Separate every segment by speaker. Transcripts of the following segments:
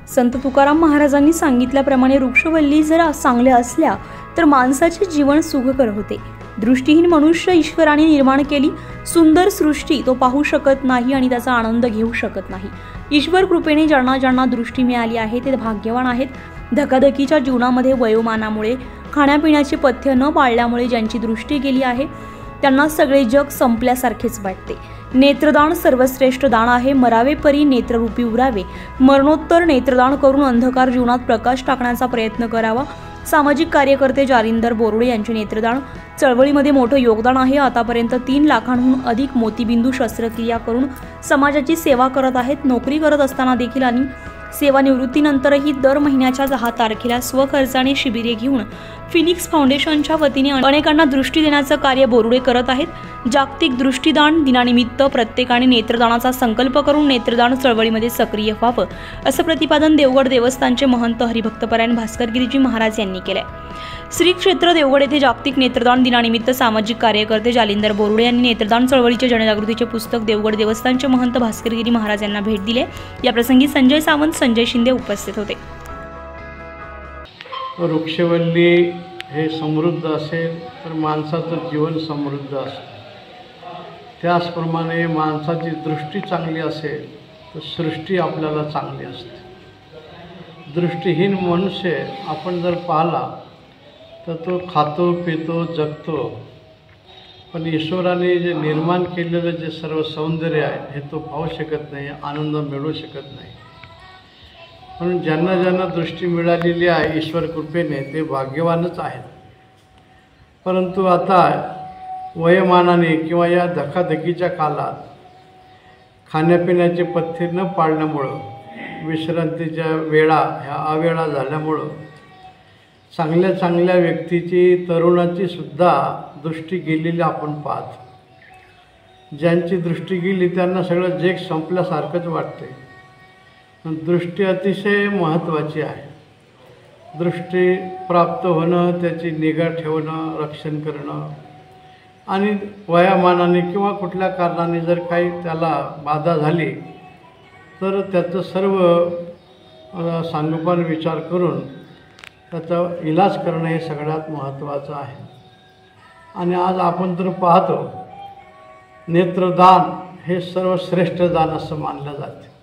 Speaker 1: संत तुकाराम महाराजांनी सांगितल्याप्रमाणे वृक्षवल्ली जर चांगल्या असल्या तर माणसाचे जीवन सुखकर होते। दृष्टीहीन मनुष्य ईश्वराने निर्माण केली सुंदर सृष्टी तो पाहू शकत नाही आणि त्याचा आनंद घेऊ शकत नाही। ईश्वर कृपेने ज्यांना ज्यांना दृष्टी मिळाली आहे ते भाग्यवान आहेत। धकाधकीच्या जीवनामध्ये वयोमानामुळे खाण्यापिण्याचे पथ्य न पाळल्यामुळे ज्यांची दृष्टी गेली आहे त्यांना सगळे जग संपल्यासारखेच वाटते। नेत्रदान सर्वश्रेष्ठ दान आहे। मरावे परी नेत्ररूपी उरावे। मरणोत्तर नेत्रदान करून अंधकार जीवनात प्रकाश टाकण्याचा प्रयत्न करावा। सामाजिक कार्यकर्ते जालिंदर बोरुडे यांचे नेत्रदान चळवळीमध्ये मोठं योगदान आहे। आतापर्यंत 3 लाखांहून अधिक मोतीबिंदू शस्त्रक्रिया करून समाजाची सेवा करत आहेत। नोकरी करत असताना देखील आणि सेवानिवृत्तीनंतरही दर महिन्याच्या 10 तारखेला स्वखर्चाने शिबिरे घेऊन फिनिक्स फाउंडेशनच्या वतीने अनेकांना दृष्टी देण्याचं कार्य बोरुडे करत आहेत। जागतिक दृष्टीदान दिनानिमित्त प्रत्येकाने नेत्रदानाचा संकल्प करून नेत्रदान चळवळीमध्ये सक्रिय व्हावं असं प्रतिपादन देवगड देवस्थानचे महंत हरिभक्तपरायण भास्कर गिरीजी महाराज यांनी केले। श्री क्षेत्र देवगड येथे जागतिक नेत्रदान दिनानिमित्त सामाजिक कार्यकर्ते जालिंदर बोरुडे यांनी नेत्रदान चळवळीचे जनजागृतीचे पुस्तक देवगड देवस्थानचे महंत भास्कर गिरी महाराज यांना भेट दिली। या प्रसंगी संजय सावंत संजय शिंदे उपस्थित होते।
Speaker 2: वृक्षवल्ली हे समृद्ध असेल तर माणसाचं जीवन समृद्ध असेल। त्याचप्रमाणे माणसाची दृष्टी चांगली असेल तर सृष्टी आपल्याला चांगली असते। दृष्टीहीन मनुष्य आपण जर पाहिला तर तो खातो पितो जगतो, पण ईश्वराने जे निर्माण केलेलं जे सर्व सौंदर्य आहे हे तो पाहू शकत नाही, आनंद मिळवू शकत नाही। म्हणून ज्यांना ज्यांना दृष्टी मिळालेली आहे ईश्वर कृपेने ते भाग्यवानच आहेत। परंतु आता वयोमानाने किंवा या धकाधकीच्या काळात खाण्यापिण्याचे पथ्य न पाळल्यामुळं, विश्रांतीच्या वेळा ह्या अवेळा झाल्यामुळं चांगल्या चांगल्या व्यक्तीची तरुणाची सुद्धा दृष्टी गेलेली आपण पाहतो। ज्यांची दृष्टी गेली त्यांना सगळं जग संपल्यासारखंच वाटते। दृष्टी अतिशय महत्त्वाची आहे। दृष्टी प्राप्त होणं, त्याची निगा ठेवणं, रक्षण करणं आणि वयामानाने किंवा कुठल्या कारणाने जर काही त्याला बाधा झाली तर त्याचं सर्व सांगोपान विचार करून त्याचा इलाज करणं हे सगळ्यात महत्त्वाचं आहे। आणि आज आपण तर पाहतो नेत्रदान हे सर्वश्रेष्ठ दान असं मानलं जाते।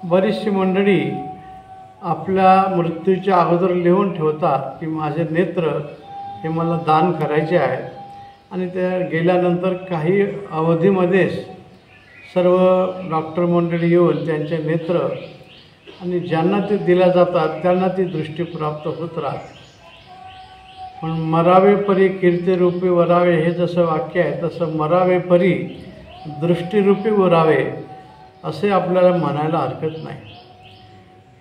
Speaker 2: बरीचशी मंडळी आपल्या मृत्यूच्या अगोदर लिहून ठेवतात की माझे नेत्र हे मला दान करायचे आहेत, आणि त्या गेल्यानंतर काही अवधीमध्येच सर्व डॉक्टर मंडळी येऊन त्यांचे नेत्र आणि ज्यांना ते दिल्या जातात त्यांना ती दृष्टी प्राप्त होत राहते। पण मरावे परी कीर्तिरूपी वरावे हे जसं वाक्य आहे तसं मरावे परी दृष्टीरूपी वरावे असे आपल्याला म्हणायला हरकत नाही।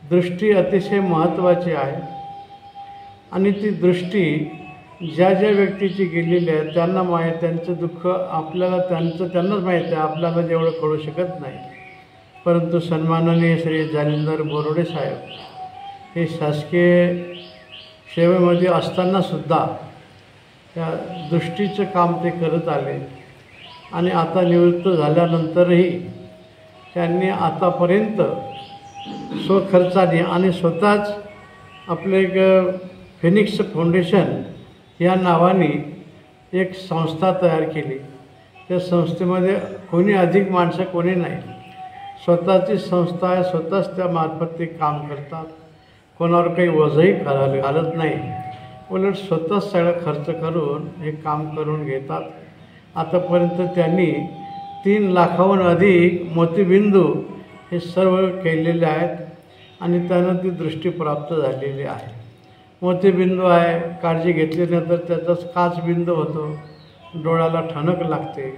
Speaker 2: दृष्टी अतिशय महत्त्वाची आहे आणि ती दृष्टी ज्या ज्या व्यक्तीची गेलेली आहे त्यांना माहीत, त्यांचं दुःख आपल्याला त्यांनाच माहीत आहे, आपल्याला जेवढं कळू शकत नाही। परंतु सन्माननीय श्री जालिंदर बोरुडे साहेब हे शासकीय सेवेमध्ये असतानासुद्धा त्या दृष्टीचं काम ते करत आले आणि आता निवृत्त झाल्यानंतरही त्यांनी आतापर्यंत स्वखर्चाने आणि स्वतःच आपले एक फिनिक्स फाउंडेशन या नावाने एक संस्था तयार केली। त्या संस्थेमध्ये कोणी अधिक माणसं कोणी नाही, स्वतःची संस्था आहे, स्वतःच त्या मार्फत ते काम करतात। कोणावर काही वजही घालत नाही, उलट स्वतःच सगळा खर्च करून हे काम करून घेतात। आतापर्यंत त्यांनी 3 लाखाहून अधिक मोतीबिंदू हे सर्व केलेले आहेत आणि त्यांना ती दृष्टी प्राप्त झालेली आहे। मोतीबिंदू आहे, काळजी घेतल्यानंतर त्याचाच काचबिंदू होतो, डोळ्याला ठणक लागते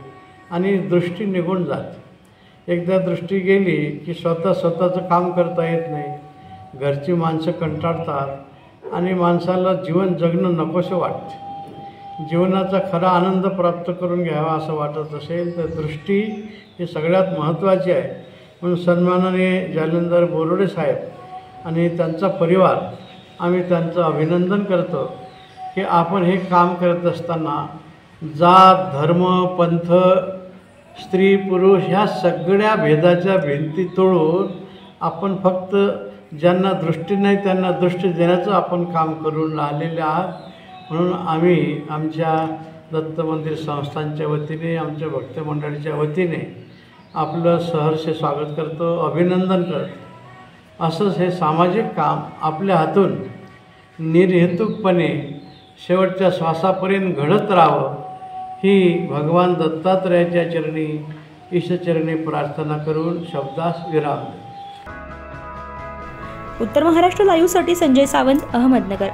Speaker 2: आणि दृष्टी निघून जाते। एकदा दृष्टी गेली की स्वतःचं काम करता येत नाही, घरची माणसं कंटाळतात आणि माणसाला जीवन जगणं नकोसं वाटते। जीवनाचा खरा आनंद प्राप्त करून घ्यावा असं वाटत असेल तर दृष्टी ही सगळ्यात महत्त्वाची आहे। म्हणून सन्माननीय जालिंदर बोरुडे साहेब आणि त्यांचा परिवार आम्ही त्यांचं अभिनंदन करतो की आपण हे काम करत असताना जात धर्म पंथ स्त्री पुरुष ह्या सगळ्या भेदाच्या भिंती तोडून आपण फक्त ज्यांना दृष्टी नाही त्यांना दृष्टी देण्याचं आपण काम करून राहिलेले आहात. म्हणून आम्ही आमच्या दत्त मंदिर संस्थांच्या वतीने, आमच्या भक्त मंडळीच्या वतीने आपलं सहर्ष स्वागत करतो, अभिनंदन करतो. असंच हे सामाजिक काम आपल्या हातून निर्हेतुकपणे शेवटच्या श्वासापर्यंत घडत राहावं ही भगवान दत्तात्रयाच्या चरणी, ईशचरणी प्रार्थना करून शब्दास विराम.
Speaker 1: उत्तर महाराष्ट्र लाईव्हसाठी संजय सावंत, अहमदनगर.